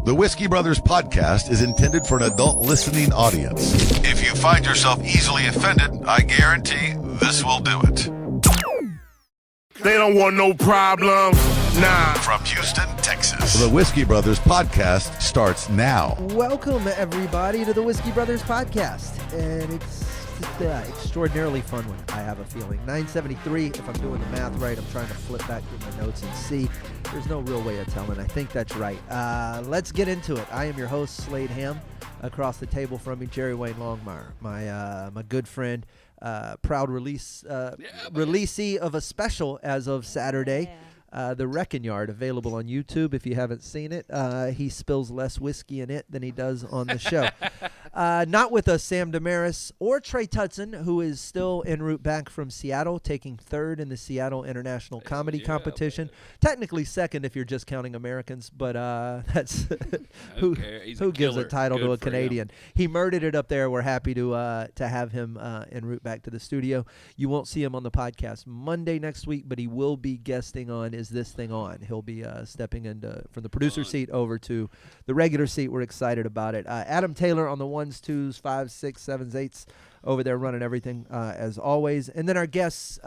The Whiskey Brothers podcast is intended for an adult listening audience. If you find yourself easily offended, I guarantee this will do it. They don't want no problem. Nah. From Houston, Texas, the Whiskey Brothers podcast starts now. Welcome, everybody, to the Whiskey Brothers podcast. And it's extraordinarily fun one, I have a feeling. 973, if I'm doing the math right. I'm trying to flip back through my notes and see. There's no real way of telling. I think that's right. Let's get into it. I am your host, Slade Ham. Across the table from me, Jerry Wayne Longmire, my good friend, proud releasee of a special as of Saturday. The Wrecking Yard, available on YouTube if you haven't seen it. He spills less whiskey in it than he does on the show. Not with us, Sam Damaris or Trey Tutson, who is still en route back from Seattle, taking third in the Seattle International Comedy Competition. Technically second if you're just counting Americans, but that's who gives a title to a Canadian. He murdered it up there. We're happy to have him en route back to the studio. You won't see him on the podcast Monday next week, but he will be guesting on Is This Thing On? He'll be stepping into from the producer seat over to the regular seat. We're excited about it. Adam Taylor on the 1s, 2s, 5s, 6s, 7s, 8s over there running everything as always. And then our guests,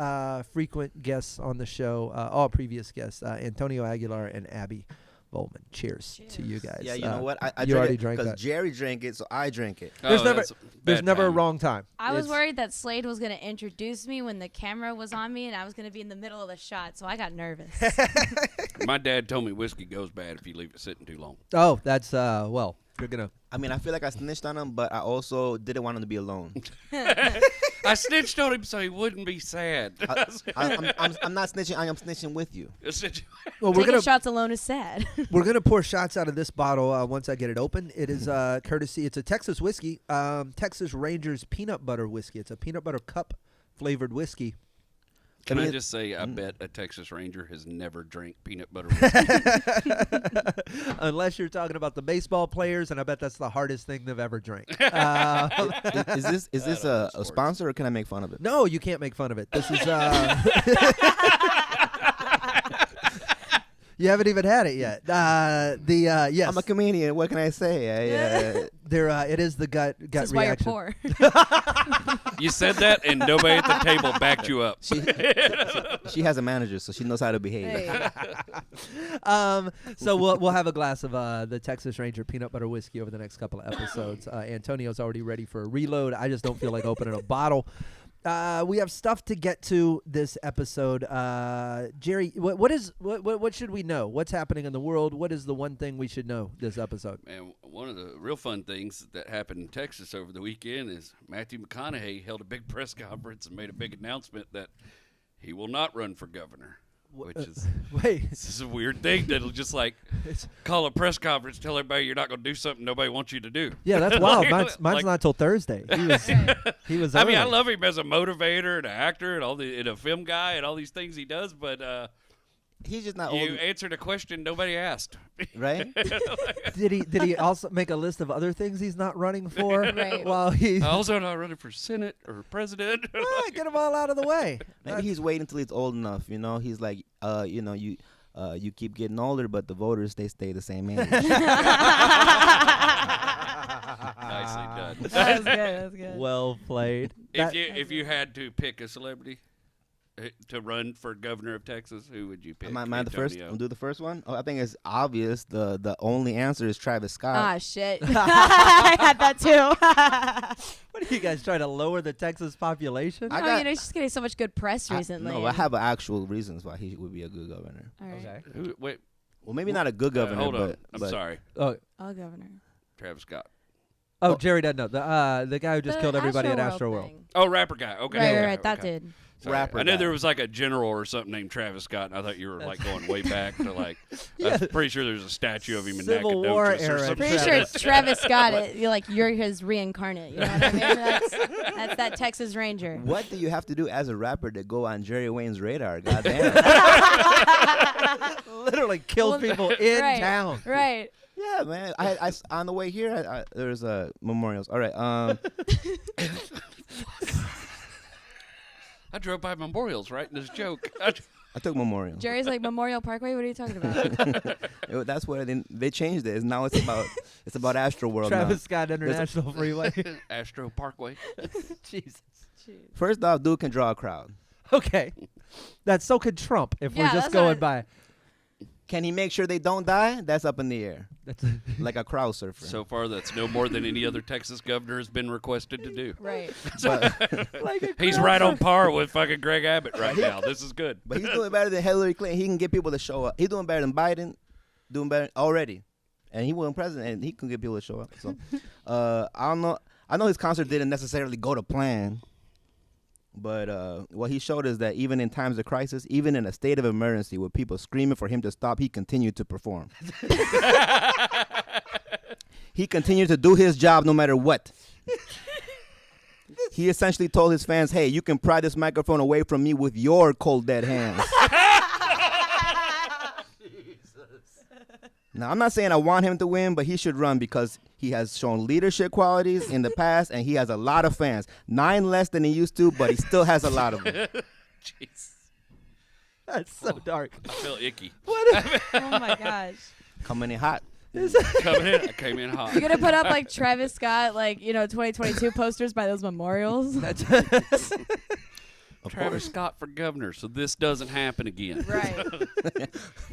frequent guests on the show, all previous guests, Antonio Aguilar and Abbey Vollman. Cheers to you guys. Yeah, you know what? I you already drank because that. Jerry drank it, so I drank it. There's never a wrong time. I was worried that Slade was going to introduce me when the camera was on me, and I was going to be in the middle of the shot, so I got nervous. My dad told me whiskey goes bad if you leave it sitting too long. Oh, that's, well, you're going to. I mean, I feel like I snitched on him, but I also didn't want him to be alone. I snitched on him so he wouldn't be sad. I'm not snitching. I am snitching with you. Well, Taking shots alone is sad. We're going to pour shots out of this bottle once I get it open. It is courtesy. It's a Texas whiskey, Texas Rangers peanut butter whiskey. It's a peanut butter cup flavored whiskey. Can I just say, I bet a Texas Ranger has never drank peanut butter whiskey. Unless you're talking about the baseball players, and I bet that's the hardest thing they've ever drank. Is this a sponsor, or can I make fun of it? No, you can't make fun of it. This is... You haven't even had it yet. Yes. I'm a comedian. What can I say? It is the gut This is reaction. why you're poor. You said that, and nobody at the table backed you up. She has a manager, so she knows how to behave. Hey. So we'll have a glass of the Texas Ranger peanut butter whiskey over the next couple of episodes. Antonio's already ready for a reload. I just don't feel like opening a bottle. We have stuff to get to this episode. Jerry, what should we know? What's happening in the world? What is the one thing we should know this episode? Man, one of the real fun things that happened in Texas over the weekend is Matthew McConaughey held a big press conference and made a big announcement that he will not run for governor. Which is this is a weird thing that'll just like call a press conference, tell everybody you're not going to do something nobody wants you to do. Yeah, that's wild. Mine's not till Thursday. He was. I mean, I love him as a motivator and an actor and a film guy and all these things he does, but he's just not. You answered a question nobody asked, right? Did he also make a list of other things he's not running for? Right. While he's also not running for Senate or president. Get them all out of the way. Maybe he's waiting until he's old enough. You know, he's like, you keep getting older, but the voters they stay the same age. Nicely done. That was good. Well played. If you had to pick a celebrity to run for governor of Texas, who would you pick? Am I the first? I'll do the first one. Oh, I think it's obvious. The only answer is Travis Scott. Ah, shit. I had that too. What are you guys trying to lower the Texas population? He's just getting so much good press recently. No, I have actual reasons why he would be a good governor. All right. Okay. Wait. Well, maybe not a good governor. Hold on. I'm sorry. Oh, governor. Travis Scott. Oh, Jerry doesn't know. The guy who just killed everybody at Astroworld. Thing. Oh, rapper guy. Okay. Right. That did. Sorry. Rapper I knew guy. there was like a general or something named Travis Scott, and I thought you were like going way back to like. I'm pretty sure there's a statue of him in Civil War Nacogdoches or era. something. Pretty sure it's Travis Scott. You're his reincarnate. You know what I mean? That's that Texas Ranger. What do you have to do as a rapper to go on Jerry Wayne's radar? Goddamn. Literally killed people in town. Right. Yeah, man. I on the way here, there's memorials. All right. I drove by memorials writing this joke. I took Memorial. Jerry's like, Memorial Parkway? What are you talking about? That's where they changed it. Now it's about Astro World. Travis Scott International Freeway. Astro Parkway. Jesus. First off, dude can draw a crowd. Okay. That's so could Trump if we're just going by. Can he make sure they don't die? That's up in the air. That's like a crowd surfer. So far, that's no more than any other Texas governor has been requested to do. Right. He's right on par with fucking Greg Abbott right now. This is good. But he's doing better than Hillary Clinton. He can get people to show up. He's doing better than Biden. Doing better already. And he wasn't president, and he can get people to show up. So, I don't know. I know his concert didn't necessarily go to plan. But what he showed is that even in times of crisis, even in a state of emergency with people screaming for him to stop, he continued to perform. He continued to do his job no matter what. He essentially told his fans, hey, you can pry this microphone away from me with your cold, dead hands. Now, I'm not saying I want him to win, but he should run because he has shown leadership qualities in the past, and he has a lot of fans. 9 less than he used to, but he still has a lot of them. Jeez. That's so dark. I feel icky. Oh, my gosh. Coming in hot. I came in hot. You're going to put up, like, Travis Scott, like, 2022 posters by those memorials? Travis Scott for governor, so this doesn't happen again. Right.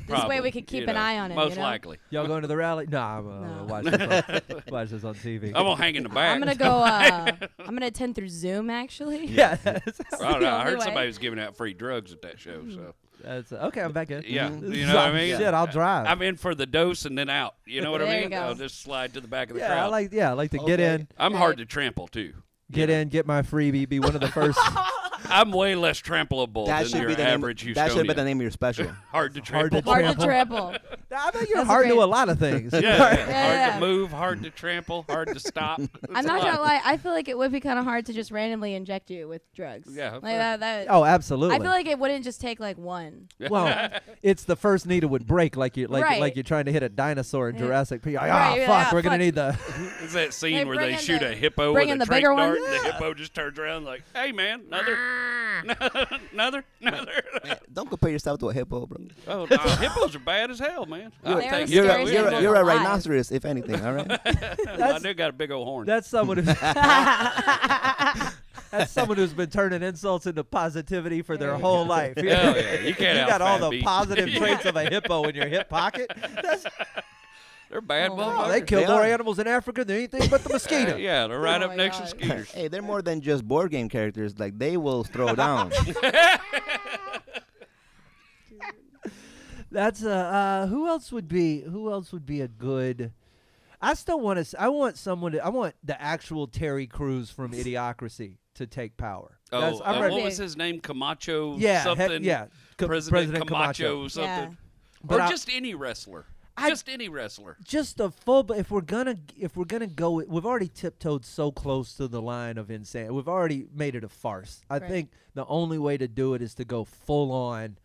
This way we could keep an eye on him. Most likely. Y'all going to the rally? Nah, I'm watch this on TV. I'm gonna hang in the back. I'm gonna go. I'm gonna attend through Zoom. Actually. Yeah. I don't know. I heard way. somebody was giving out free drugs at that show. So. That's okay. I'm back in. Yeah, you know what I mean. Shit, I'll drive. I'm in for the dose and then out. You know what I There you mean? go. I'll just slide to the back of the Yeah, crowd. I like to get in, I'm hard to trample too. get my freebie, be one of the first. I'm way less trampleable That than should your be the average name. That should Houstonian. be the name of your special. Hard to trample. Hard to trample. I bet you're That's hard to great. a lot of things. Yeah, hard Yeah. to move, hard to trample, hard to stop. I'm not gonna lie. I feel like it would be kind of hard to just randomly inject you with drugs. Yeah, Like fair. that. Oh, absolutely. I feel like it wouldn't just take like one. Well, it's the first needle would break like you're Right. trying to hit a dinosaur in Yeah. Jurassic Park. Right, yeah, Fuck, we're fuck. gonna need the. It's that scene They where bring they in shoot the- a hippo bring with in a the trank bigger one? dart, and the hippo just turns around like, "Hey, man, another." Man, don't compare yourself to a hippo, bro. Oh, no, hippos are bad as hell, man. I'll They're take the it. scariest animals You're a alive. rhinoceros, if anything, all right? I do got a big old horn. That's someone who's. That's someone who's been turning insults into positivity for their whole life. Hell yeah, you can't You got all out-fat the me. positive traits of a hippo in your hip pocket. They're bad Oh, motherfuckers. They kill They more are. animals in Africa than anything but the mosquito. Yeah, they're right Oh up my next God. to skeeters. Hey, they're more than just board game characters. Like, they will throw down. That's who else would be a good. I still want to. I want the actual Terry Crews from Idiocracy to take power. Oh, I'm ready- what was his name? Camacho Yeah, something? President Camacho something. Yeah. But or just any wrestler. Just any wrestler. Just a full. But if we're gonna go, we've already tiptoed so close to the line of insane. We've already made it a farce. I Right. think the only way to do it is to go full on,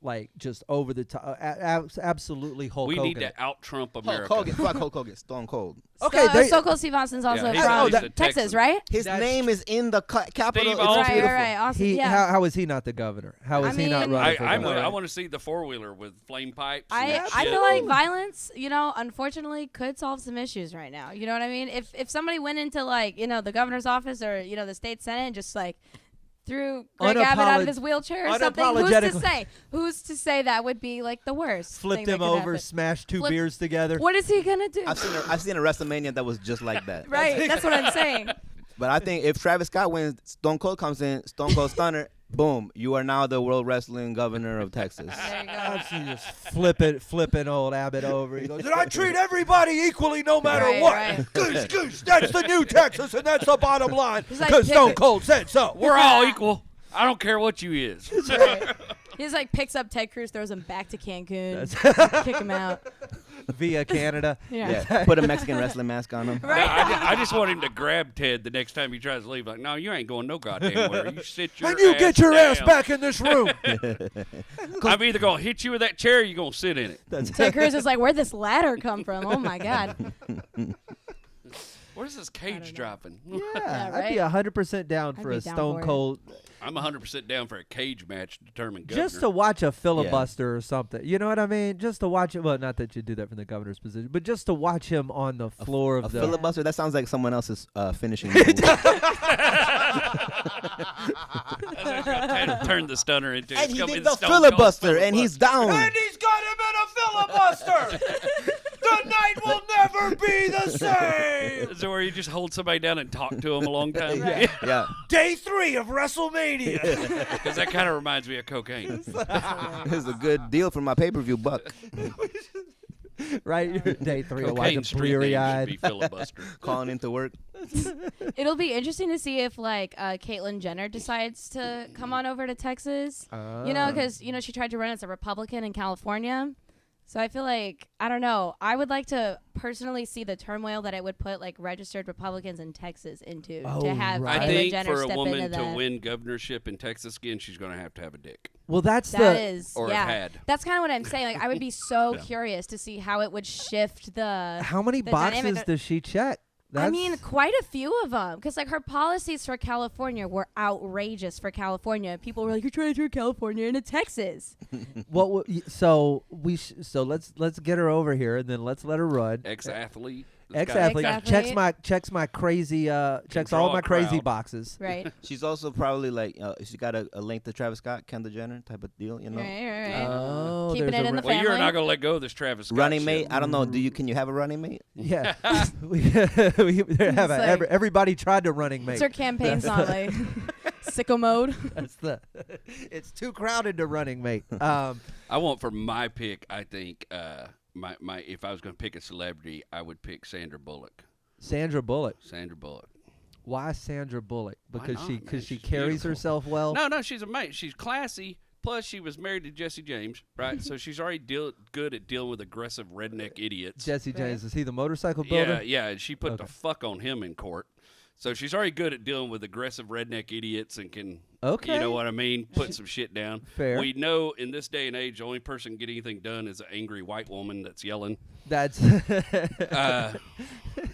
like just over the top. Absolutely Hulk We Hogan. need to out-Trump America. Hulk Hogan. Fuck Hulk Hogan. Stone Cold. Okay, there- Stone Cold Steve Austin's also Yeah, he's from a Texan. Texas, right? His That's- name is in the capital. Steve It's Austin. Right, beautiful. right, Austin. He, yeah. how is he not the governor? How is I he not mean- running for governor? I want to see the four-wheeler with flame pipes. and I shit. feel like violence, unfortunately could solve some issues right now. You know what I mean? If somebody went into like, the governor's office or, the state senate and just like threw Greg Abbott out of his wheelchair or something, unapologetically- who's to say that would be like the worst? Flipped thing him that could over, happen? smashed two Flip- beers together. What is he gonna do? I've seen a WrestleMania that was just like that. Right, that's what I'm saying. But I think if Travis Scott wins, Stone Cold comes in, Stone Cold Stunner, boom, you are now the World Wrestling Governor of Texas. There you go. I've seen just flipping old Abbott over. He goes, "Did I treat everybody equally no matter Right, what? right. Goose, that's the new Texas, and that's the bottom line. He's like, Because pick Stone it. Cold said so." We're all equal. I don't care what you is. Right. He just like picks up Ted Cruz, throws him back to Cancun, kick him out. Via Canada. Yeah. Yeah, put a Mexican wrestling mask on him. No, I just want him to grab Ted the next time he tries to leave. Like, no, you ain't going no goddamn where. You sit your And you get your ass down. back in this room. I'm either going to hit you with that chair or you're going to sit in it. Ted Cruz is like, where'd this ladder come from? Oh my God. Where's this cage dropping? Yeah, right? I'd be 100% down for be a down Stone for it. Cold. I'm 100% down for a cage match to determine governor. Just to watch a filibuster or something. You know what I mean? Just to watch it. Well, not that you do that from the governor's position, but just to watch him on the floor of A the filibuster? That sounds like someone else's finishing. Turn the stunner into. And he come did in the Stone Cold filibuster, and he's down. And he's got him in a filibuster. The night will never be the same. Is it where you just hold somebody down and talk to them a long time? Yeah. Day 3 of WrestleMania. Because that kind of reminds me of cocaine. It's a good deal for my pay-per-view buck. right day 3 of Cocaine watching street name should bleary-eyed. be filibuster. Calling into work. It'll be interesting to see if like Caitlyn Jenner decides to come on over to Texas. You know, because she tried to run as a Republican in California. So I feel like, I don't know, I would like to personally see the turmoil that it would put like registered Republicans in Texas into to have right. I Caitlyn think Jenner for a step woman into to that. win governorship in Texas again, she's going to have a dick. Well, that's That the is, Or yeah. had. That's kind of what I'm saying. Like, I would be so curious to see how it would shift the. how many the boxes dynamic. does she check? I mean, quite a few of them, because like her policies for California were outrageous for California. People were like, "You're trying to turn California into Texas." so let's get her over here and then let's let her run. Ex-athlete. Ex-athlete Ex-athlete. checks my crazy checks draw all a my crazy crowd. boxes. Right. She's also probably like, she got a link to Travis Scott, Kendall Jenner type of deal, you know? Right. Oh, Keeping there's it in the Well, you're family. not going to let go of this Travis Scott Running shit. mate? I don't know. Can you have a running mate? Yeah, we have like- everybody tried to running mate. It's her campaign song, like sicko mode. That's it's too crowded to running mate. I want for my pick, I think, my if I was going to pick a celebrity, I would pick Sandra Bullock. Sandra Bullock. Sandra Bullock. Why Sandra Bullock? Because not, she man? because she She's carries beautiful. herself well. No, she's a mate. She's classy. Plus, she was married to Jesse James, right? So she's already good at dealing with aggressive redneck idiots. Jesse James, is he the motorcycle builder? Yeah, and she put Okay. the fuck on him in court. So she's already good at dealing with aggressive redneck idiots and can, Okay. you know what I mean, put some shit down. Fair. We know in this day and age, the only person get anything done is an angry white woman that's yelling. That's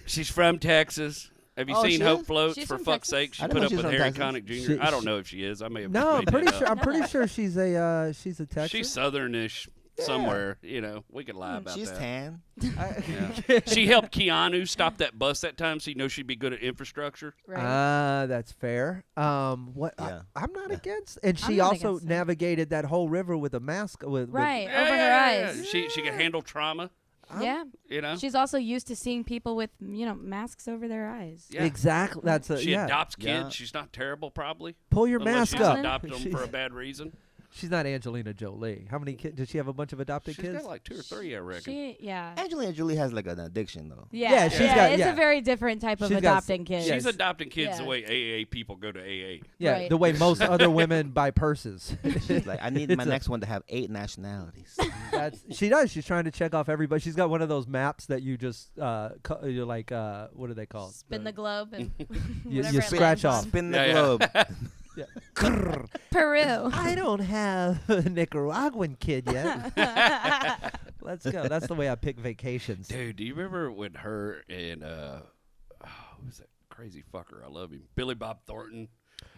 She's from Texas. Have you Oh, seen she Hope is? Floats? She's For from fuck's Texas? sake, she I didn't put know up she was with from Harry Texas. Connick Jr. She- I don't know if she is. I may have no. just I'm made pretty that sure. up. I'm pretty sure she's a Texan. She's southernish somewhere. You know, we could lie about She's that. tan. Yeah. She helped Keanu stop that bus that time, so you know she'd be good at infrastructure. Right. That's fair. What? Yeah. I'm not against. And she not also against it. navigated that whole river with a mask. With Right. Yeah, Over her yeah. eyes. She can handle trauma. Yeah. You know. She's also used to seeing people with, masks over their eyes. Yeah. Exactly. That's She yeah. adopts kids. Yeah. She's not terrible, probably. Pull your Unless mask she's up. adopted them She- for a bad reason. She's not Angelina Jolie. How many kids? Does she have a bunch of adopted She's kids? got like 2 or 3, I reckon. Angelina Jolie has like an addiction, though. Yeah, she's got- It's yeah. a very different type of She's got adopting kids. She's adopting kids Yeah. the way AA people go to AA. Yeah, Right. the way most other women buy purses. She's like, I need my It's a- next one to have 8 nationalities. She does. She's trying to check off everybody. She's got one of those maps that you just you're like what are they called? Spin the globe and You whatever it scratch lands off. on. Spin the Yeah, globe. Yeah. Peru. I don't have a Nicaraguan kid yet. Let's go. That's the way I pick vacations. Dude, do you remember when her and who's that crazy fucker? I love him. Billy Bob Thornton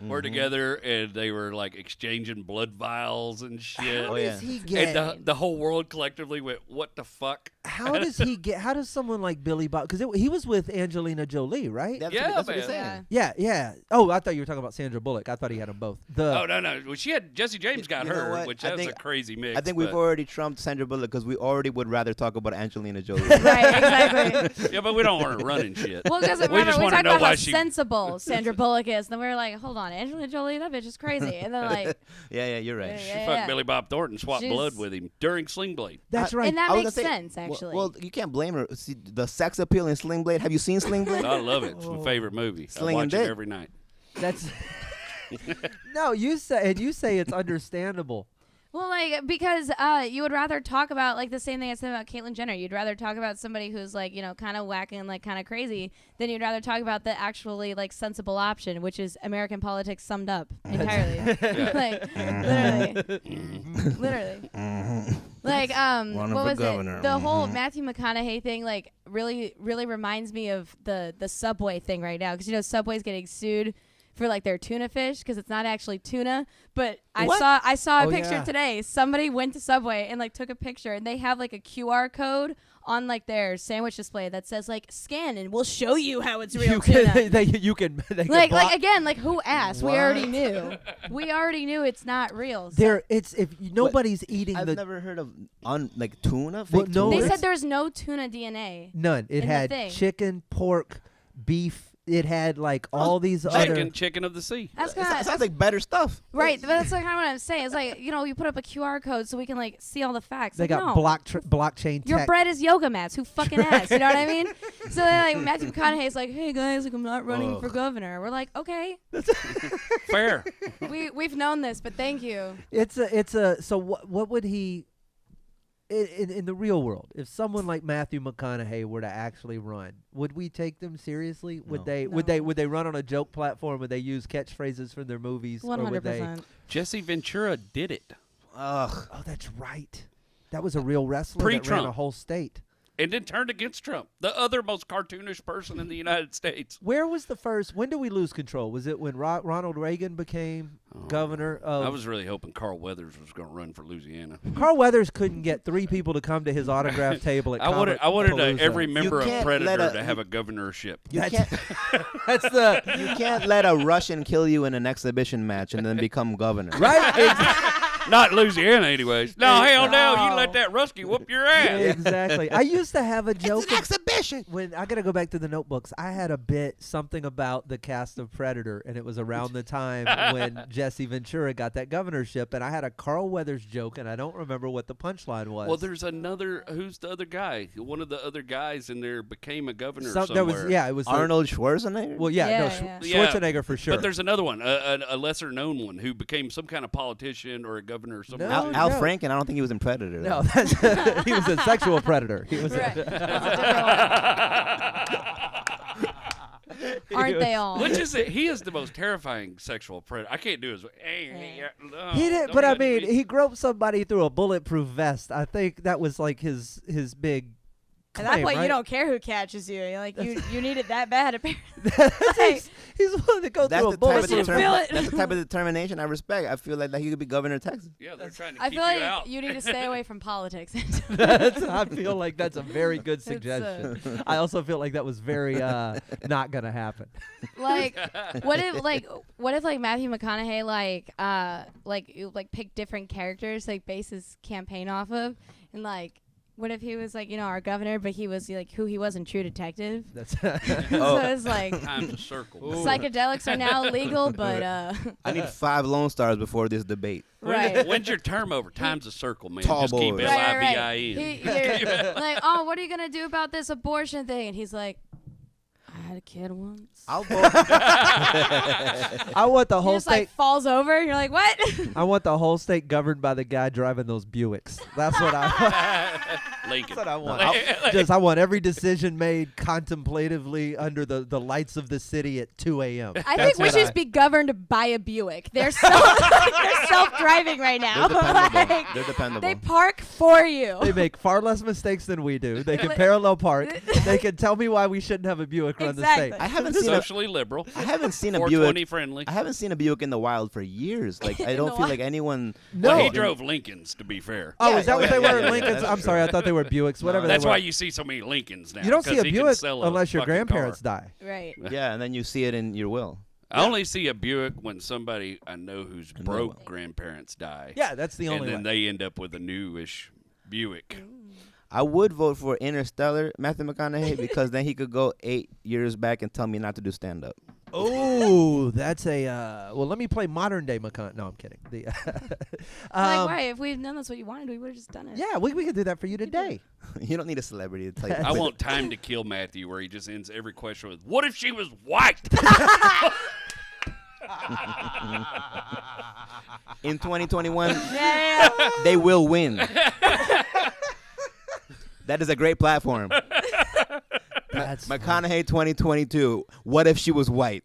were together and they were like exchanging blood vials and shit. How Oh, yeah. does he get? And the whole world collectively went, "What the fuck?" How does he get? How does someone like Billy Bob? Because he was with Angelina Jolie, right? That's Yeah, what he's man. saying. Yeah. Oh, I thought you were talking about Sandra Bullock. I thought he had them both. Oh no! Well, she had Jesse James got You know her, what? which I that's think- a crazy mix. I think we've but- already trumped Sandra Bullock because we already would rather talk about Angelina Jolie. Right, exactly. Yeah, but we don't want her running shit. Well, because We remember, just we wanna talked know about why how she- sensible Sandra Bullock is. And then we were like, hold on, Angelina Jolie, that bitch is crazy. And then like, yeah, you're right. She Yeah, fucked yeah. Billy Bob Thornton, swapped She's- blood with him during Sling Blade. That's right. and that I was makes gonna say, sense, actually. Well, you can't blame her. See, the sex appeal in Sling Blade. Have you seen Sling Blade? I love it. It's my favorite movie. I Slinging watch it dick. every night. That's no. You say it's understandable. Well, like, because you would rather talk about, like, the same thing I said about Caitlyn Jenner. You'd rather talk about somebody who's, like, kind of whacking, like, kind of crazy, than you'd rather talk about the actually, like, sensible option, which is American politics summed up entirely. Like, literally. Literally. Like, Running what for was governor. it? The whole Matthew McConaughey thing, like, really reminds me of the Subway thing right now. Because, Subway's getting sued for, like, their tuna fish because it's not actually tuna. But I saw a picture today. Somebody went to Subway and, like, took a picture. And they have, like, a QR code on, like, their sandwich display that says, like, scan and we'll show you how it's real tuna. They can like block. again, like, who asked? What? We already knew. We already knew it's not real. So There, it's if nobody's eating I've the never heard of like tuna. Well, Fake no, they tuna. said there's no tuna DNA. none. It in the had thing. chicken, pork, beef. It had like all these other. Chicken of the sea. That's It kind of sounds like better stuff. right, but that's like kind of what I'm saying. It's like you put up a QR code so we can like see all the facts. They like, got no. blockchain Your tech. bread is yoga mats. Who fucking asked? You know what I mean? So then, like Matthew McConaughey's like, hey guys, like I'm not running for governor. We're like, okay, Fair. we've known this, but thank you. It's a. So what would he? In the real world, if someone like Matthew McConaughey were to actually run, would we take them seriously? Would No. they run on a joke platform? Would they use catchphrase from their movies? Or would they? 100%. Jesse Ventura did it. Ugh. Oh, that's right. That was a real wrestler that Pre-Trump. ran a whole state. And then turned against Trump, the other most cartoonish person in the United States. Where was the first? When did we lose control? Was it when Ronald Reagan became governor of? I was really hoping Carl Weathers was going to run for Louisiana. Carl Weathers couldn't get 3 people to come to his autograph table at I wanted Palooza. every member of can't Predator let to have a governorship. You That's- can't. That's the You can't let a Russian kill you in an exhibition match and then become governor. right. Not Louisiana, anyways. No, hell no. You let that Rusky whoop your ass. Exactly. I used to have a joke. It's an exhibition. When I gotta go back to the notebooks, I had a bit something about the cast of Predator, and it was around the time when Jesse Ventura got that governorship, and I had a Carl Weathers joke, and I don't remember what the punchline was. Well, there's another. Who's the other guy? One of the other guys in there became a governor there somewhere. was it was the- Arnold Schwarzenegger. well, yeah, no, Yeah. Schwarzenegger for sure. But there's another one, a lesser-known one, who became some kind of politician or a governor or somewhere. No. Al Franken. I don't think he was in Predator. no, though. that's, he was a sexual predator. He was. Right. Aren't they all? Which is it? He is the most terrifying sexual predator. I can't do his. He did, but I mean, he groped somebody through a bulletproof vest. I think that was like his big. At that claim, point, right? you don't care who catches you. You're like you need it that bad, apparently. He's willing to go That's through a the type of bulletproof. feel it. That's the type of determination I respect. I feel like he could be governor of Texas. Yeah, they're trying to I keep feel you like out. you need to stay away from politics. I feel like that's a very good It's, suggestion. I also feel like that was very not gonna happen. like, what if Matthew McConaughey like pick different characters like base his campaign off of, and like. What if he was like, our governor, but he was like who he was in True Detective? That's So it's like Time's a circle. psychedelics are now legal, but I need 5 Lone Stars before this debate. right. When's your term over? Time's a circle, man. Tall Just keep boys. L-I-V-I-N. You're like, oh, what are you gonna do about this abortion thing? And he's like, I had a kid once. I'll vote. I want the He whole just state. like falls over. You're like, what? I want the whole state governed by the guy driving those Buicks. That's what I. Lincoln. That's what I want. I want every decision made contemplatively under the lights of the city at 2 a.m. I think we should just be governed by a Buick. They're self-driving right now. They're dependable. Like, They're dependable. they park for you. They make far less mistakes than we do. They can parallel park. They can tell me why we shouldn't have a Buick run the Exactly. state. I haven't seen a, Socially liberal. I haven't seen a 420 Buick. friendly. I haven't seen a Buick in the wild for years. Like I In don't the feel wild? like anyone. No. Well, he drove Lincolns, to be fair. Oh, Yeah, is that what yeah, they yeah, were? yeah, Lincolns? that's I'm sorry, I thought they were Buicks. Whatever That's they were. why you see so many Lincolns now. You don't see 'cause a he can Buick sell a unless your fucking grandparents car. die. Right. Yeah, and then you see it in your will. I only see a Buick when somebody I know whose And broke then- grandparents die. Yeah, that's the and only then way. they end up with a newish Buick. I would vote for Interstellar, Matthew McConaughey, because then he could go 8 years back and tell me not to do stand up. Oh, that's a well. Let me play modern day McConaughey. No, I'm kidding. The, Like, why? If we'd known that's what you wanted, we would have just done it. yeah, we could do that for you today. You don't need a celebrity to tell you. I want Time to Kill Matthew, where he just ends every question with, "What if she was white?" In 2021, Yeah. they will win. That is a great platform. That's McConaughey 2022. What if she was white?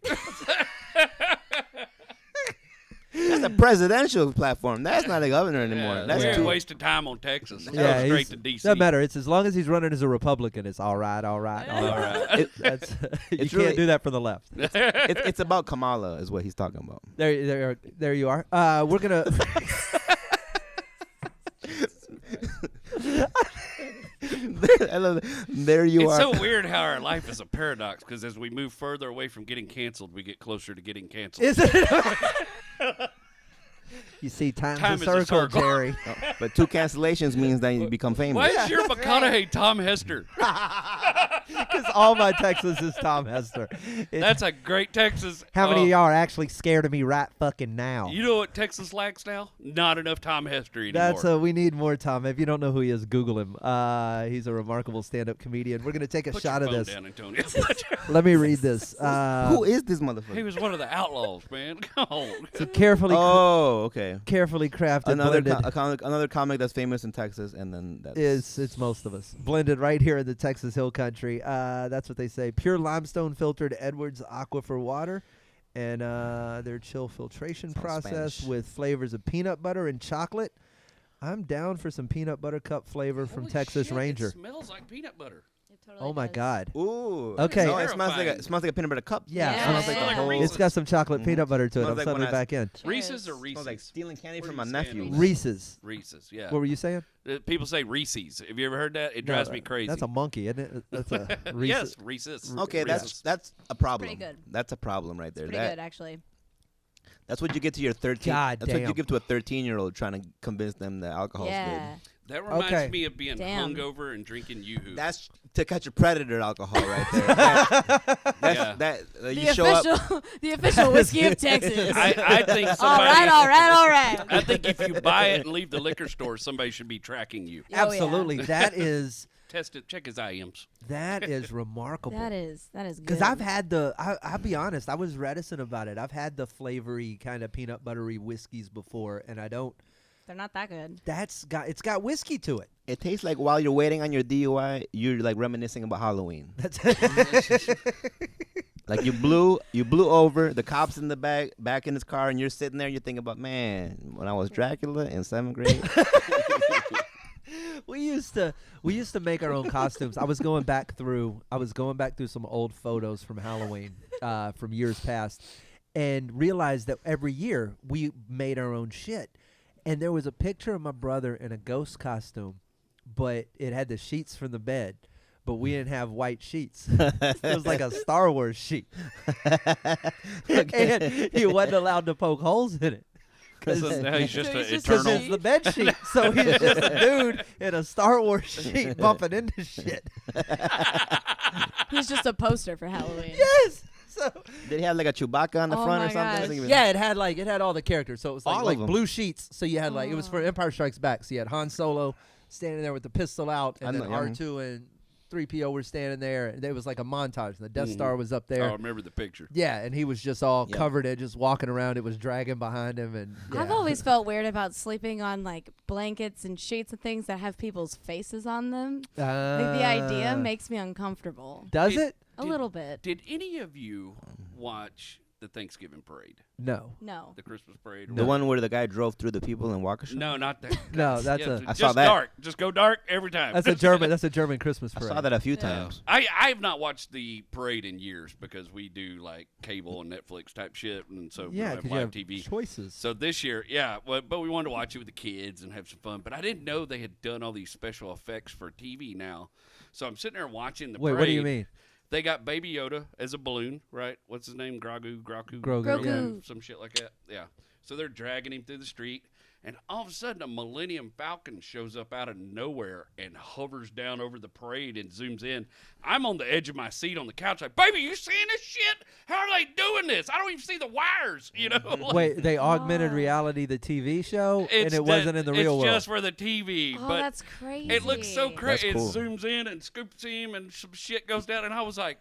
That's a presidential platform. That's not a governor anymore. That's we're too wasting time on Texas. Let's Yeah, go straight to D.C. Doesn't matter. It's as long as he's running as a Republican, it's all right. All right. That's you It's can't really- do that for the left. it's about Kamala is what he's talking about. There you are. We're gonna. I love it. There you It's are. so weird how our life is a paradox because as we move further away from getting canceled, we get closer to getting canceled. Isn't it? You see, time's Time a is a circle, circle. Jerry. But 2 cancellations means that you become famous. Why is your McConaughey Tom Hester? Because all my Texas is Tom Hester. That's a great Texas. How many of y'all are actually scared of me right fucking now? You know what Texas lacks now? Not enough Tom Hester anymore. That's we need more Tom. If you don't know who he is, Google him. He's a remarkable stand-up comedian. We're gonna take a Put shot your of phone this. down, Antonio. Let me read this. Who is this He motherfucker? was one of the outlaws, man. Come on. It's a carefully Okay. crafted, Another blended. another comic that's famous in Texas, and then that's It's most of us blended right here in the Texas Hill Country. That's what they say. Pure limestone filtered Edwards aquifer water, and their chill filtration Sounds process Spanish. with flavors of peanut butter and chocolate. I'm down for some peanut butter cup flavor from Holy Texas shit, Ranger. It smells like peanut butter. It totally Oh my does. God. Ooh. Okay. No, it smells Terrifying. like a peanut butter cup. Yeah, Yeah. smells like Yeah. a whole. Reese's. It's got some chocolate peanut butter to it. Smells I'm like suddenly when I- back in. Reese's or Cheers. Reese's? Smells like stealing candy What from are my you saying, nephew. Reese? Reese's. Reese's, yeah. What were you saying? People say Reese's. Have you ever heard that? It drives me crazy. That's a monkey, isn't it? That's a Reese's. Yes, Reese's. Okay, Reese's. that's a problem. Pretty good. That's a problem right there. Pretty good, actually. That's what you get to your 13. God That's what damn. you give to a 13-year-old trying to convince them that alcohol's Yeah. That reminds Okay. me of being Damn. hungover and drinking Yoo-Hoo. good. That's to catch a predator alcohol right there. Yeah. You show up. The official whiskey of Texas. I think all somebody. right. I think if you buy it and leave the liquor store, somebody should be tracking you. Oh, yeah. Absolutely. That is Test it. Check his IMs. remarkable. That is good. Because I've had I'll be honest, I was reticent about it. I've had the flavory kind of peanut buttery whiskeys before, and I don't. They're not that good. It's got whiskey to it. It tastes like while you're waiting on your DUI, you're like reminiscing about Halloween. That's Like you blew over, the cops in the back in his car, and you're sitting there, you're thinking about, man, when I was Dracula in 7th grade. we used to make our own costumes. I was going back through some old photos from Halloween from years past, and realized that every year we made our own shit. And there was a picture of my brother in a ghost costume, but it had the sheets from the bed, but we didn't have white sheets. It was like a Star Wars sheet, and he wasn't allowed to poke holes in it. So now he's just So an he's just Because eternal. it's the bed sheet. So he's just a dude in a Star Wars sheet bumping into shit. He's just a poster for Halloween. Yes. So Did he have like a Chewbacca on the Oh front or my something? gosh. yeah, it had all the characters. So it was All like of 'em. blue sheets. So you had it was for Empire Strikes Back. So you had Han Solo standing there with the pistol out, and I then know, yeah. R2 and 3PO were standing there. And there was like a montage. And the Death Mhm. Star was up Oh, I there. remember the picture. Yeah, and he was just all Yeah. covered in, just walking around. It was dragging behind him, and I've yeah. always felt weird about sleeping on like blankets and sheets and things that have people's faces on them. Like the idea makes me uncomfortable. Does Did- it? A little bit. Did any of you watch the Thanksgiving parade, No. No. the Christmas parade? or The what? one where the guy drove through the people in Waukesha? No, not that. No, that's Yeah, a I just saw that. dark. Just go dark every time. that's a German. That's a German Christmas I parade. saw that a few Yeah. times. I have not watched the parade in years because we do like cable and Netflix type shit, and so we Yeah, don't because have you live have TV. choices. So this year, yeah, but we wanted to watch it with the kids and have some fun. But I didn't know they had done all these special effects for TV now. So I'm sitting there watching the Wait, parade. what do you mean? They got Baby Yoda as a balloon, right? What's his name? Grogu, Grogu, yeah. some shit like that. Yeah. So they're dragging him through the street, and all of a sudden a Millennium Falcon shows up out of nowhere and hovers down over the parade and zooms in. I'm on the edge of my seat on the couch, like, baby, you seeing this shit? How are they doing this? I don't even see the wires, you know? Like, Wait, they augmented reality the TV show, and it wasn't in the real It's world. just for the TV, Oh, but that's crazy. it looks so crazy. It cool. zooms in and scoops him, and some shit goes down, and I was like,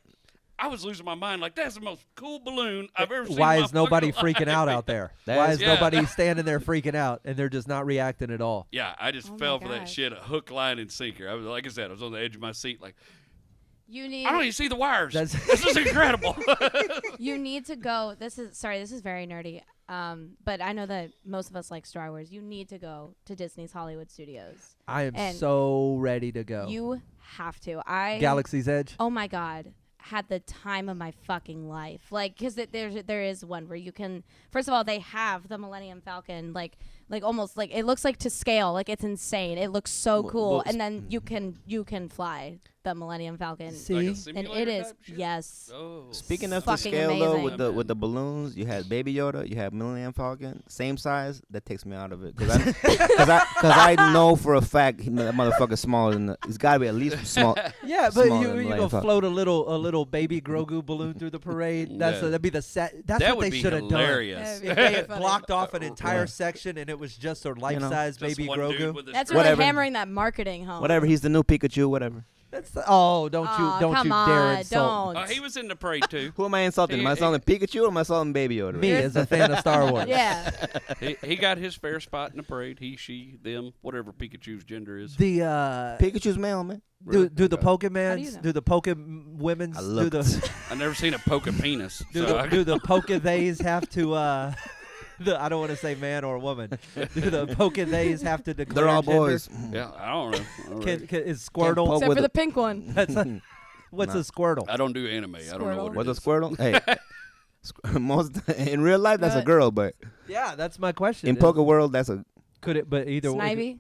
I was losing my mind. Like, that's the most cool balloon I've ever seen. Why in my is nobody fucking freaking life. out out there? That Why is- is Yeah. nobody standing there freaking out, and they're just not reacting at all? Yeah, I just Oh my fell for that gosh. shit, a hook, line, and sinker. I was, like I said, I was on the edge of my seat, like, I don't even see the wires. That's- This is incredible. You need to go. This is very nerdy. But I know that most of us like Star Wars. You need to go to Disney's Hollywood Studios. I am And so ready to go. You have to. Galaxy's Edge. Oh my God. Had the time of my fucking life. Like, because there is one where you can, first of all, they have the Millennium Falcon, like almost like, it looks like to scale. Like, it's insane. It looks so cool. And then you can fly the Millennium Falcon. See? Like a And simulator it is, type shit? yes. Oh. Speaking of the Fucking scale though, amazing. with the balloons, you had Baby Yoda, you had Millennium Falcon, same size. That takes me out of it because I know for a fact that motherfucker's smaller than he's got to be at least small. Yeah, but smaller you than you Millennium go Falcon. float a little baby Grogu balloon through the parade. That'd be the set. That's That what would they be should have done. hilarious. If they had blocked off an entire section and it was just a life-size Just baby one dude Grogu. with a That's strap. really Whatever. hammering that marketing home. Whatever, he's the new Pikachu. Whatever. Don't you come dare on, insult don't. He was in the parade too. Who am I insulting? Am I insulting Pikachu or am I insulting Baby Yoda? me as a fan of Star Wars. Yeah. he got his fair spot in the parade. He, she, them, whatever Pikachu's gender is. The Pikachu's male, man. do the How do Pokemans, you know? do the Pokewomen's, I do looked. the I never seen a poke penis. do the Poketheys have to I don't want to say man or woman. Do the Poketheys have to declare They're all gender? boys. Yeah, I don't know. All right. Is poke Squirtle? Except with for the it. pink one. What's a Squirtle? I don't do anime. I don't know what What's it a is. Squirtle? Hey, most in real life that's a Right. girl, but Yeah, that's my question. in Poke World that's a. Could it? But either way. Snivy.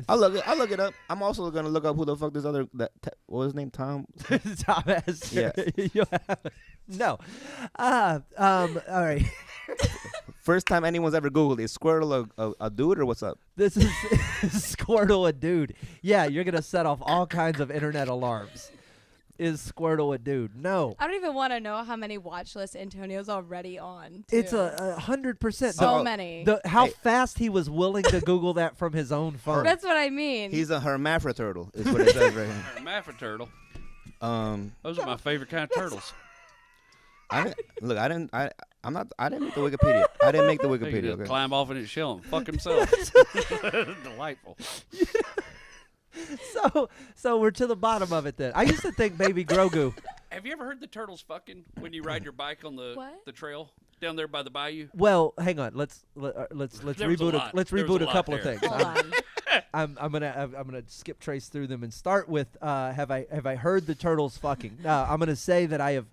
I'll look it up. I'm also gonna look up who the fuck this other what was his name? Tom. Thomas. Yes. No. All right. First time anyone's ever Googled is Squirtle a dude or what's up? This is Squirtle a dude. Yeah, you're gonna set off all kinds of internet alarms. Is Squirtle a dude? No. I don't even want to know how many watch lists Antonio's already on. It's too. 100%. so many. How Hey. fast he was willing to Google that from his own phone. That's what I mean. He's a hermaphrodite. Is what it says right here. Hermaphrodite. Um, Those are my favorite kind of turtles. I didn't make the Wikipedia. I didn't make the He Wikipedia. just Okay. climb off in its shell and fuck himself. Delightful. So we're to the bottom of it then. I used to think Baby Grogu. Have you ever heard the turtles fucking when you ride your bike on the What? trail down there by the bayou? Well, hang on. Let's There was a reboot. lot. Let's There was reboot a a lot couple of there. things. Hold on. I'm gonna skip trace through them and start with have I heard the turtles fucking? I'm gonna say that I have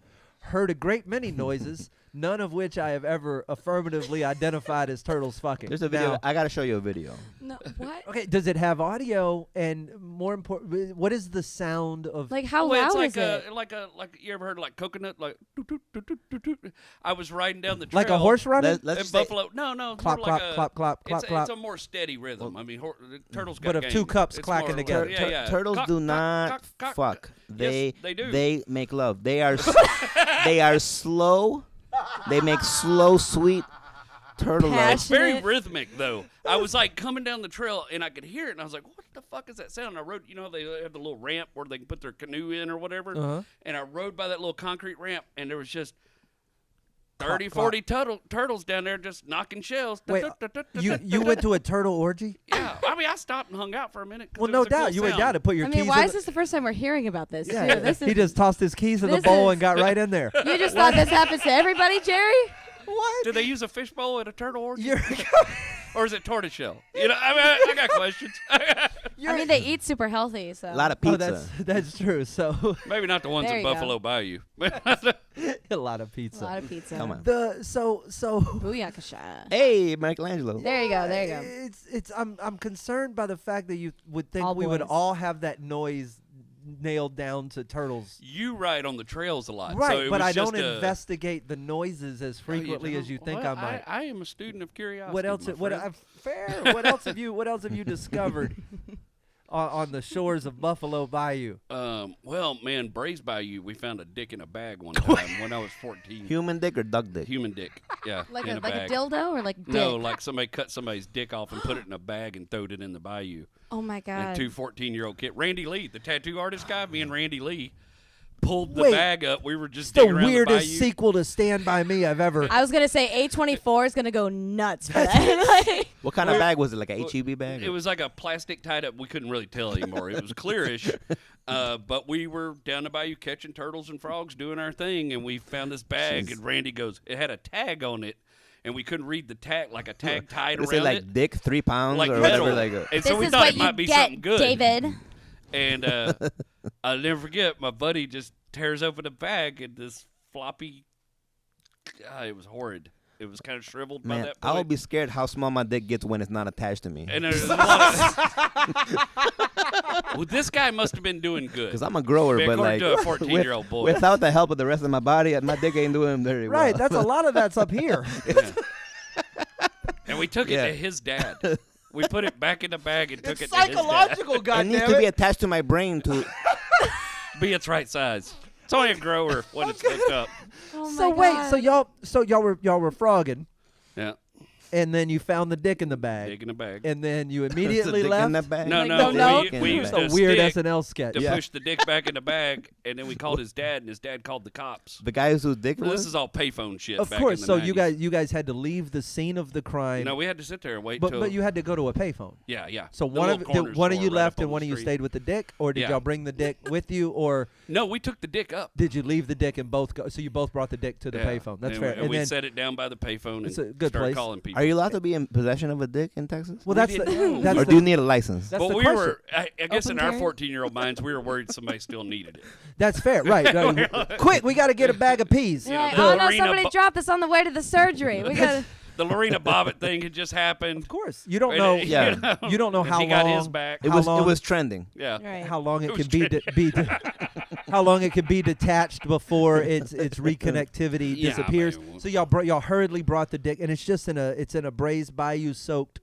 heard a great many noises, none of which I have ever affirmatively identified as turtles fucking. There's a video. Now, I gotta show you a video. No, what? okay, does it have audio? And more important, what is the sound of? Like how Well, loud it's like is it? like you ever heard like coconut like doot, doot, doot, doot, doot, doot. I was riding down the trail like a horse running? Let's in say, Buffalo. No, it's Clop, more like clop, a clop, clop, it's, clop, clop. it's a more steady rhythm. I mean, the turtles got But of game. two cups It's clacking more- together. Yeah, yeah. Turtles Cock, do cock, not cock, cock. fuck. Yes, they do. They make love. They are they are slow. They make slow, sweet turtle love. It's very Passionate. rhythmic, though. I was like coming down the trail and I could hear it, and I was like, "What the fuck is that sound?" And I rode, they have the little ramp where they can put their canoe in or whatever, Uh-huh. and I rode by that little concrete ramp, and there was just 30, Clop, 40 turtles down there just knocking shells. Wait, you went to a turtle orgy? Yeah, I mean, I stopped and hung out for a minute. 'cause Well, it no was a doubt. cool You went sound. down to put your I keys mean, why in is this the first time we're hearing about this? Yeah, too? This he is, just tossed his keys in the this bowl is- and got right in there. you just thought this happens to everybody, Jerry? What? Do they use a fishbowl at a turtle orgy? You're, Or is it tortoiseshell? I got questions. I mean, they eat super healthy, so. A lot of oh, pizza. that's true. So Maybe not the ones There in you go. Buffalo Bayou. a lot of pizza. A lot of pizza. Come on. So Booyakasha. Hey, Michelangelo. There you go. There you go. it's I'm concerned by the fact that you would think All we would boys. all have that noise nailed down to turtles. You ride on the trails a lot. Right, so it but was I don't just a- investigate the noises as Oh, you frequently as you don't? think Well, I might. I am a student of curiosity. What else? my What friend. fair? What else have you discovered on the shores of Buffalo Bayou? Well, man, Braised Bayou, we found a dick in a bag one time when I was 14. Human dick or duck dick? Human dick. Yeah, Like in a like a bag. dildo or like dick? No, like somebody cut somebody's dick off and put it in a bag and throwed it in the bayou. Oh my And god. two 14-year-old kids. Randy Lee, the tattoo artist guy, me and Randy Lee. pulled the Wait. bag up. We were just It's the digging around weirdest the bayou. sequel to Stand By Me I've ever. I was gonna say A24 is gonna go nuts for that. Like, What kind of bag was it? Like a HEB bag? It was like a plastic tied up. We couldn't really tell anymore. It was clearish. But we were down the bayou catching turtles and frogs, doing our thing, and we found this bag. And Randy goes, it had a tag on it, and we couldn't read the tag, like a tag tied They around say like it. Dick 3 pounds Like or metal. whatever. Like And so this we is thought what it might you be get, something good. David. And I'll never forget, my buddy just tears open the bag, and this floppy, it was horrid. It was kind of shriveled by man, that I point. would be scared how small my dick gets when it's not attached to me. And there's a lot well, this guy must have been doing good. Because I'm a grower, but according like to a 14-year-old boy. without the help of the rest of my body, my dick ain't doing very well. Right, that's a lot of that's up here. Yeah. And we took it Yeah. to his dad. We put it back in the bag and took It's it to his psychological, It goddammit. needs to be attached to my brain to. dad. Be its right size. It's only a grower when it's hooked up. Oh my So wait, God. so y'all were frogging, Yeah. and then you found the dick in the bag, Dig in the bag. and then you There's a immediately dick left. in that bag. No, Like, no, no. we used It's a a weird stick SNL sketch. to push the dick back in the bag, and then we called his dad, and his dad called the cops. The guy whose dick it Well, was. this is all payphone shit. Of back course. In the So 90s. you guys had to leave the scene of the crime. No, we had to sit there and wait but till. you had to go to a payphone. Yeah, yeah. So The one little of corner one of store you right left up on and one the of you street. stayed with the dick, or did Yeah. y'all bring the dick with you, or No, we took the dick up. did you leave the dick and both go? So you both brought the dick to the Yeah. payphone. That's and fair. We, and we then, set it down by the payphone It's and a good started place. calling people. Are you allowed to be in possession of a dick in Texas? well, we that's the, didn't know. that's Or the, do you need a license? that's But the we question. were, I guess Open in our carry? 14-year-old minds, we were worried somebody still needed it. That's fair, right? Quick, we got to get a bag of peas. You're like, the oh no, Lorena somebody dropped this on the way to the surgery. We got. The Lorena Bobbitt thing had just happened. Of course, you don't And, know. Yeah. You don't know and how he got his long- back. It How was long- it was trending. Yeah. Right. how long it It can was be how long it can be detached before its reconnectivity Yeah, disappears. man. So y'all hurriedly brought the dick, and it's just in a braised bayou soaked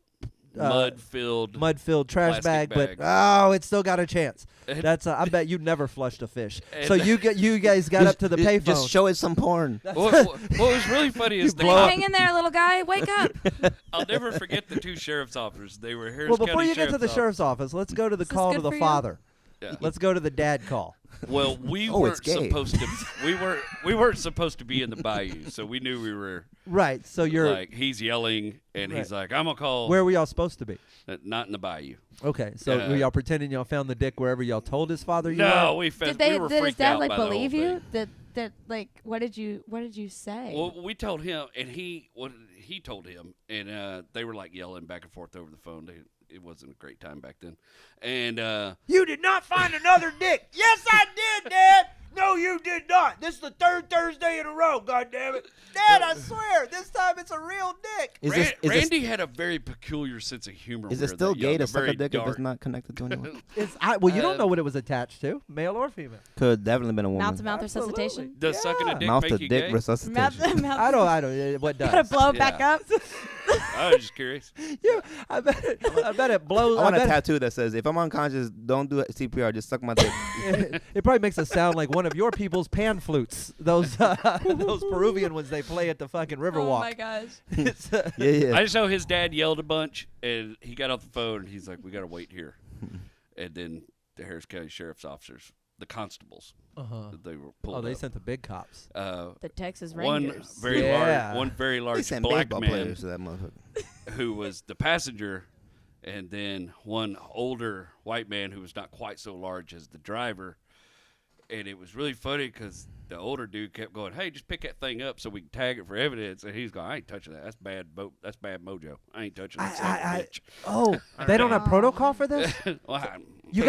Mud-filled. trash plastic bag, bag. but it's still got a chance. And- That's I bet you never flushed a fish. And- So you guys got up to the payphone. Just show it some porn. What was really funny is the blow up. Hang in there, little guy. Wake up. I'll never forget the two sheriff's officers. They were Harris well, before County you get to the Sheriff's sheriff's office, let's go to the Is this call to good the for you? father. Yeah. Let's go to the dad call. Well, we Oh, it's weren't gay. supposed to. We weren't supposed to be in the bayou, so we knew we were. Right. So you're Like he's yelling, and he's like, "I'm gonna call." where were y'all supposed to be? Not in the bayou. Okay, so Yeah. were y'all pretending y'all found the dick wherever y'all told his father you No, were? we Did we were his freaked dad out like by the whole believe you? thing. That like what did you say? Well, we told him, and he told him, and they were like yelling back and forth over the phone. It wasn't a great time back then, and You did not find another dick. Yes, I did, Dad. No, you did not. This is the third Thursday in a row, goddammit. Dad, I swear, this time it's a real dick. Is this, is this, Randy had a very peculiar sense of humor. is when it we were still that gay young, to a suck a very dick if it's dark- not connected to anyone? Well, you don't know what it was attached to, male or female. Could definitely been a woman. Mouth to mouth Absolutely. resuscitation. Does sucking a dick Mouth make to you dick gay? resuscitation. Mouth. I don't. What does? Gotta blow it back Yeah. up. I was just curious. Yeah, I bet it blows. I want a bet tattoo that says, "If I'm unconscious, don't do CPR. Just suck my dick." it probably makes it sound like one of your people's pan flutes. Those Peruvian ones they play at the fucking Riverwalk. Oh my gosh. It's, Yeah, yeah. I just know his dad yelled a bunch, and he got off the phone, and he's like, "We got to wait here." And then the Harris County Sheriff's officers, the constables, they were pulled they up. sent the big cops. The Texas One Rangers. very Yeah. large, one very They large sent black baseball man players to that motherfucker. who was the passenger, and then one older white man who was not quite so large as the driver. And it was really funny because the older dude kept going, "Hey, just pick that thing up so we can tag it for evidence." And he's going, "I ain't touching that. That's bad. That's bad mojo. I ain't touching that son of a bitch." Oh, they don't have protocol for this. Well, You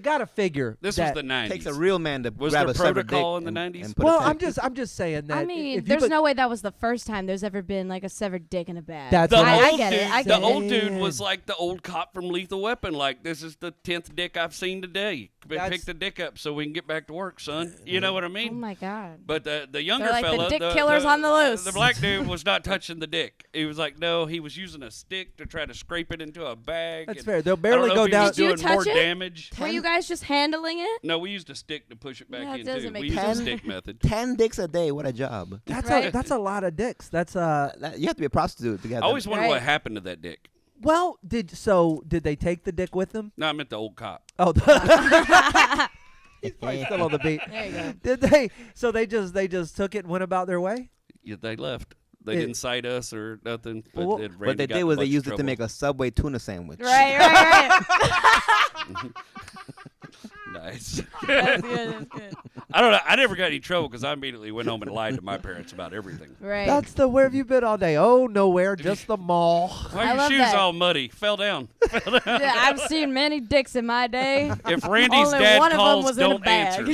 gotta figure. This that, was the 90s. Takes a real man to Was grab there a severed protocol dick in the and- 90s? and put a Well, tag. I'm just saying that. I mean, if you there's put- no way that was the first time there's ever been like a severed dick in a bag. That's The what I old get dude, it. I the get old it. dude was like the old cop from Lethal Weapon. Like, this is the 10th dick I've seen today. That's- Pick the dick up so we can get back to work, son. You know what I Oh mean? my god. But the younger They're like the fella, dick killers on the loose. The black dude was not touching the dick. He was like, no, he was using a stick to try to scrape it into a bag. That's and fair. They'll I don't barely know go if he down. was Did you doing more touch it? damage. Were you guys just handling it? No, we used a stick to push it back That in doesn't too. make We used a sense. stick method. 10 dicks a day. What a job. That's Right. that's a lot of dicks. That's You have to be a prostitute to get I that. always wonder Right. what happened to that dick. well. Did they take the dick with them? No, I meant the old cop. Oh, He's probably still on the beat. There you go. Did they? So they just took it and went about their way? Yeah, they left. They didn't cite us or nothing. But Well, What they did was they used it to make a Subway tuna sandwich. Right. Nice. That's good. I don't know. I never got any trouble because I immediately went home and lied to my parents about everything. Right. That's the where have you been all day? Oh, nowhere, just the mall. Why I are your love shoes that. all muddy? Fell down. Yeah, I've seen many dicks in my day. If Randy's Only dad one of them calls, was in a don't bag. answer.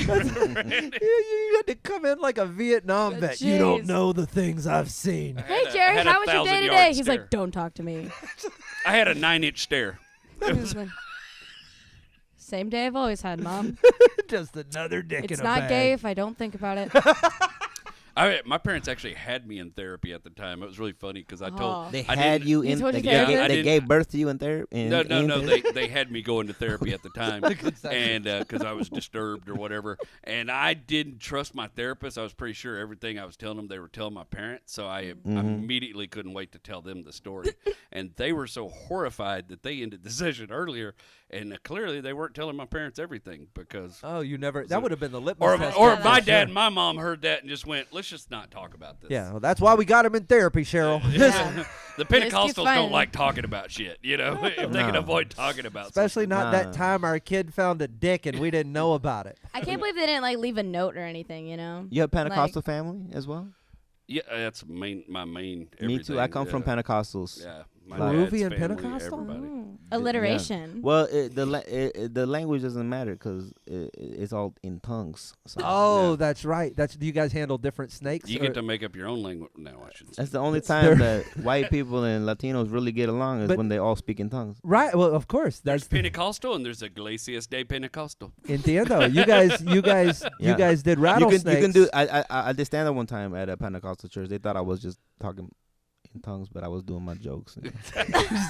You had to come in like a Vietnam vet. You don't Jeez. know the things I've seen. Hey, I Jerry, had a how was your day 1,000-yard today? He's stare. like, don't talk to me. I had a 9-inch stare. Same day I've always had, Mom. Just another dick It's in a not bag. gay if I don't think about it. My parents actually had me in therapy at the time. It was really funny because I told Oh. They I had didn't- you He in. told you They, therapy? gave, I they didn't- gave birth to you in therapy. No. They had me go into therapy at the time, and because I was disturbed or whatever, and I didn't trust my therapist. I was pretty sure everything I was telling them they were telling my parents, so I immediately couldn't wait to tell them the story. And they were so horrified that they ended the session earlier, and clearly they weren't telling my parents everything because. Oh, you never. That would have been the litmus Or test. my for dad sure. and my mom heard that and just went, "Let's just not talk about this." Yeah, well, that's why we got him in therapy, Cheryl. Yeah. The keep Pentecostals don't fighting. like talking about shit, if they can No. avoid talking about Especially not Nah. that time our kid found a dick and we didn't know about it. I can't believe they didn't like leave a note or anything, you know? You have Pentecostal family as well? Yeah, that's my main. Me too. I come from Pentecostals. Yeah, my Peruvian dad's family, Pentecostal? everybody. Alliteration. Well, the language doesn't matter because it's all in tongues. So. Oh, Yeah. that's right. Do you guys handle different snakes? You or- get to make up your own language. No, I shouldn't say. That's the only They're- time that white people and Latinos really get along is But- when they all speak in tongues. Right. Well, of course. There's That's the, Pentecostal and there's Iglesias de Pentecostal. entiendo. You guys Yeah. did You rattlesnakes. can do. I did stand up one time at a Pentecostal church. They thought I was just talking in tongues, but I was doing my jokes.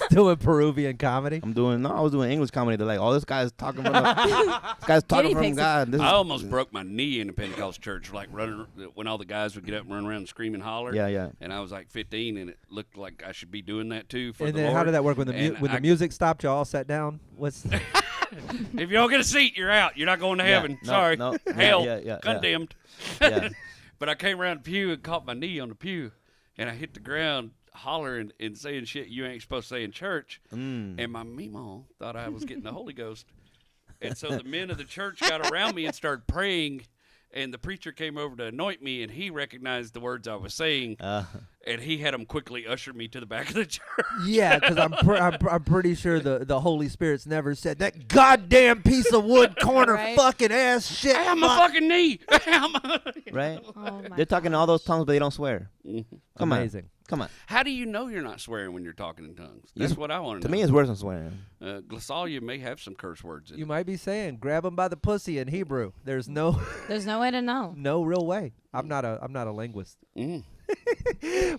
doing Peruvian comedy. I was doing English comedy. They're like, oh, this guy's talking from this guy's talking Guinea from pigs. God. This I is- almost broke my knee in a Pentecostal church, like running when all the guys would get up and run around and scream and holler. Yeah. And I was like 15, and it looked like I should be doing that too for And the then how Lord. did that work when And the music stopped? You all sat down. What's If you don't get a seat, you're out. You're not going to heaven. No, Sorry. no, yeah, Hell. yeah. Condemned. Yeah. But I came around the pew and caught my knee on the pew, and I hit the ground hollering and saying shit you ain't supposed to say in church. And my meemaw thought I was getting the Holy Ghost. And so the men of the church got around me and started praying, and the preacher came over to anoint me, and he recognized the words I was saying, and he had them quickly usher me to the back of the church. Yeah, because I'm pretty sure the Holy Spirit's never said that goddamn piece of wood corner Right. fucking ass shit. Hey, my fucking knee. Right? Oh my They're talking all those tongues, but they don't swear. Come Amazing. on. How do you know you're not swearing when you're talking in tongues? That's what I want To to know. me, it's worse than swearing. Glossalia may have some curse words in You it. might be saying grab him by the pussy in Hebrew. There's no There's no way to know. no real way. I'm not a linguist. Mm.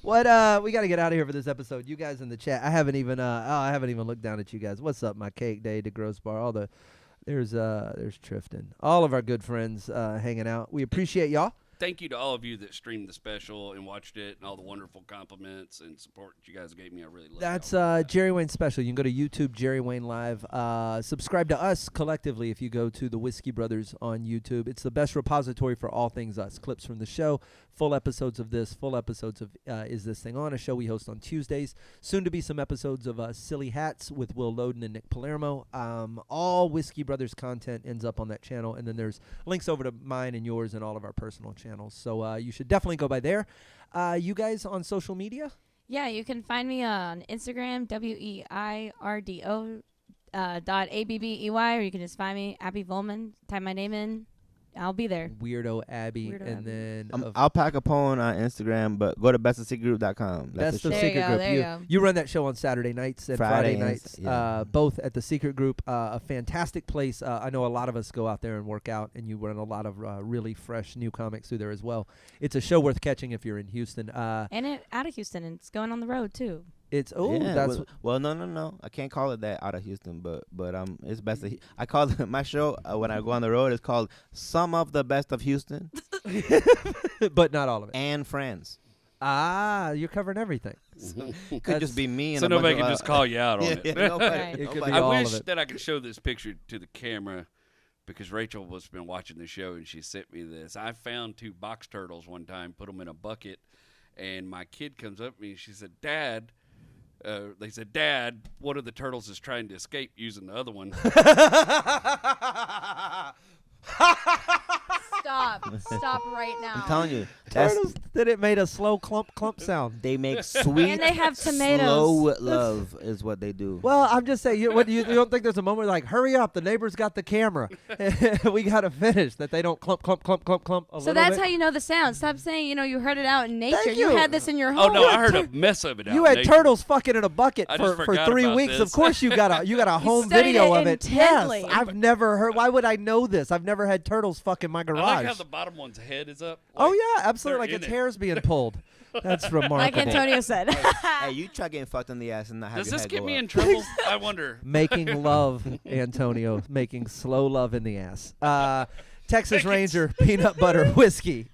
What we got to get out of here for this episode. You guys in the chat. I haven't even looked down at you guys. What's up, my cake day, the gross bar, all the there's Trifton. All of our good friends hanging out. We appreciate y'all. Thank you to all of you that streamed the special and watched it, and all the wonderful compliments and support that you guys gave me. I really love That's y'all. Jerry Wayne Special. You can go to YouTube, Jerry Wayne Live. Subscribe to us collectively if you go to the Whiskey Brothers on YouTube. It's the best repository for all things us. Clips from the show, full episodes of this, full episodes of Is This Thing On, a show we host on Tuesdays. Soon to be some episodes of Silly Hats with Will Loden and Nick Palermo. All Whiskey Brothers content ends up on that channel, and then there's links over to mine and yours and all of our personal channels. So you should definitely go by there. You guys on social media? Yeah, you can find me on Instagram, WEIRDO .ABBEY, or you can just find me, Abbey Vollman. Type my name in. I'll be there. Weirdo Abby, Weirdo and Abby. then I'll pack a poem on Instagram, but go to bestofsecretgroup.com. That's the There you Secret go, Group. there you go. You run that show on Saturday nights and Friday Friday nights, yeah. both at the Secret Group. A fantastic place. I know a lot of us go out there and work out, and you run a lot of really fresh new comics through there as well. It's a show worth catching if you're in Houston. And out of Houston, and it's going on the road, too. It's Yeah, that's well, no. I can't call it that out of Houston, but it's best. I call it, my show when I go on the road. It's called Some of the Best of Houston but not all of it. and Friends. You're covering everything. Could just be me and So a bunch nobody of, can just call you out on yeah, it. nobody, Right. It could nobody- be I all wish of it. that I could show this picture to the camera because Rachel was been watching the show and she sent me this. I found 2 box turtles one time, put them in a bucket, and my kid comes up to me and she said, Dad, they said, Dad, one of the turtles is trying to escape using the other one. Stop right now. I'm telling you, Turtles that it made a slow clump sound. they make sweet, And they have tomatoes. slow love is what they do. Well, I'm just saying, you don't think there's a moment like, hurry up, the neighbor's got the camera. We got to finish, that they don't clump a So little that's bit. how you know the sound. Stop saying, you heard it out in nature. Thank You you. had this in your Oh home. no, I heard a mess of it out You in had nature. turtles fucking in a bucket I just for forgot 3 about weeks. this. Of course you got a home studied video it of it. intently. Yes, I've never heard. Why would I know this? I've never had turtles fuck in my I garage. like how the bottom one's head is up. Oh Like, yeah, absolutely. Like they're its in it. hair's being pulled. That's remarkable. Like Antonio said. Hey, you try getting fucked in the ass and not have Does your this head get go me up. in trouble? I wonder. Making love, Antonio. Making slow love in the ass. Texas Ranger peanut butter whiskey.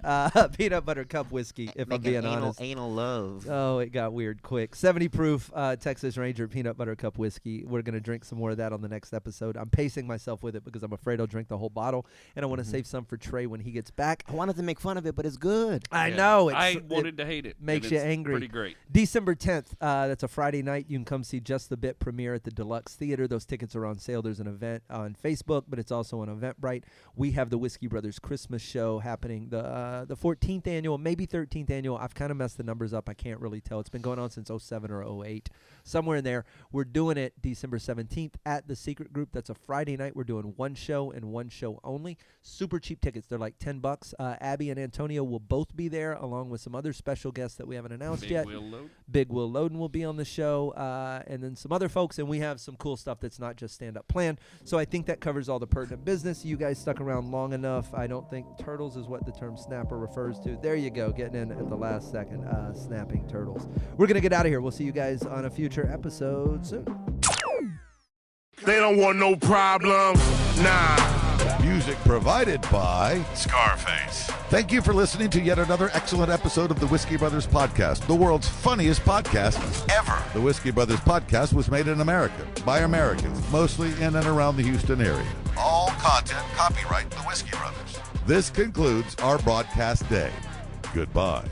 Peanut butter cup whiskey, if I'm being honest. Anal love. Oh, it got weird quick. 70 proof Texas Ranger peanut butter cup whiskey. We're going to drink some more of that on the next episode. I'm pacing myself with it because I'm afraid I'll drink the whole bottle, and I want to save some for Trey when he gets back. I wanted to make fun of it, but it's good. I Yeah. know. I wanted to hate it. Makes and you it's angry. Pretty great. December 10th, that's a Friday night. You can come see Just the Bit premiere at the Deluxe Theater. Those tickets are on sale. There's an event on Facebook, but it's also on Eventbrite. We have the Whiskey Brothers Christmas show happening, the 14th annual, maybe 13th annual. I've kind of messed the numbers up. I can't really tell. It's been going on since 07 or 08, somewhere in there. We're doing it December 17th at the Secret Group. That's a Friday night. We're doing one show and one show only. Super cheap tickets. They're like $10. Abby and Antonio will both be there, along with some other special guests that we haven't announced yet. Big Will Loden will be on the show, and then some other folks, and we have some cool stuff that's not just stand-up planned. So I think that covers all the pertinent business. You guys stuck around long enough. I don't think turtles is what the term snapper refers to. There you go, getting in at the last second, snapping turtles. We're going to get out of here. We'll see you guys on a future episode soon. They don't want no problems. Nah. Music provided by Scarface. Thank you for listening to yet another excellent episode of the Whiskey Brothers Podcast, the world's funniest podcast ever. The Whiskey Brothers Podcast was made in America by Americans, mostly in and around the Houston area. All content copyright the Whiskey Brothers. This concludes our broadcast day. Goodbye.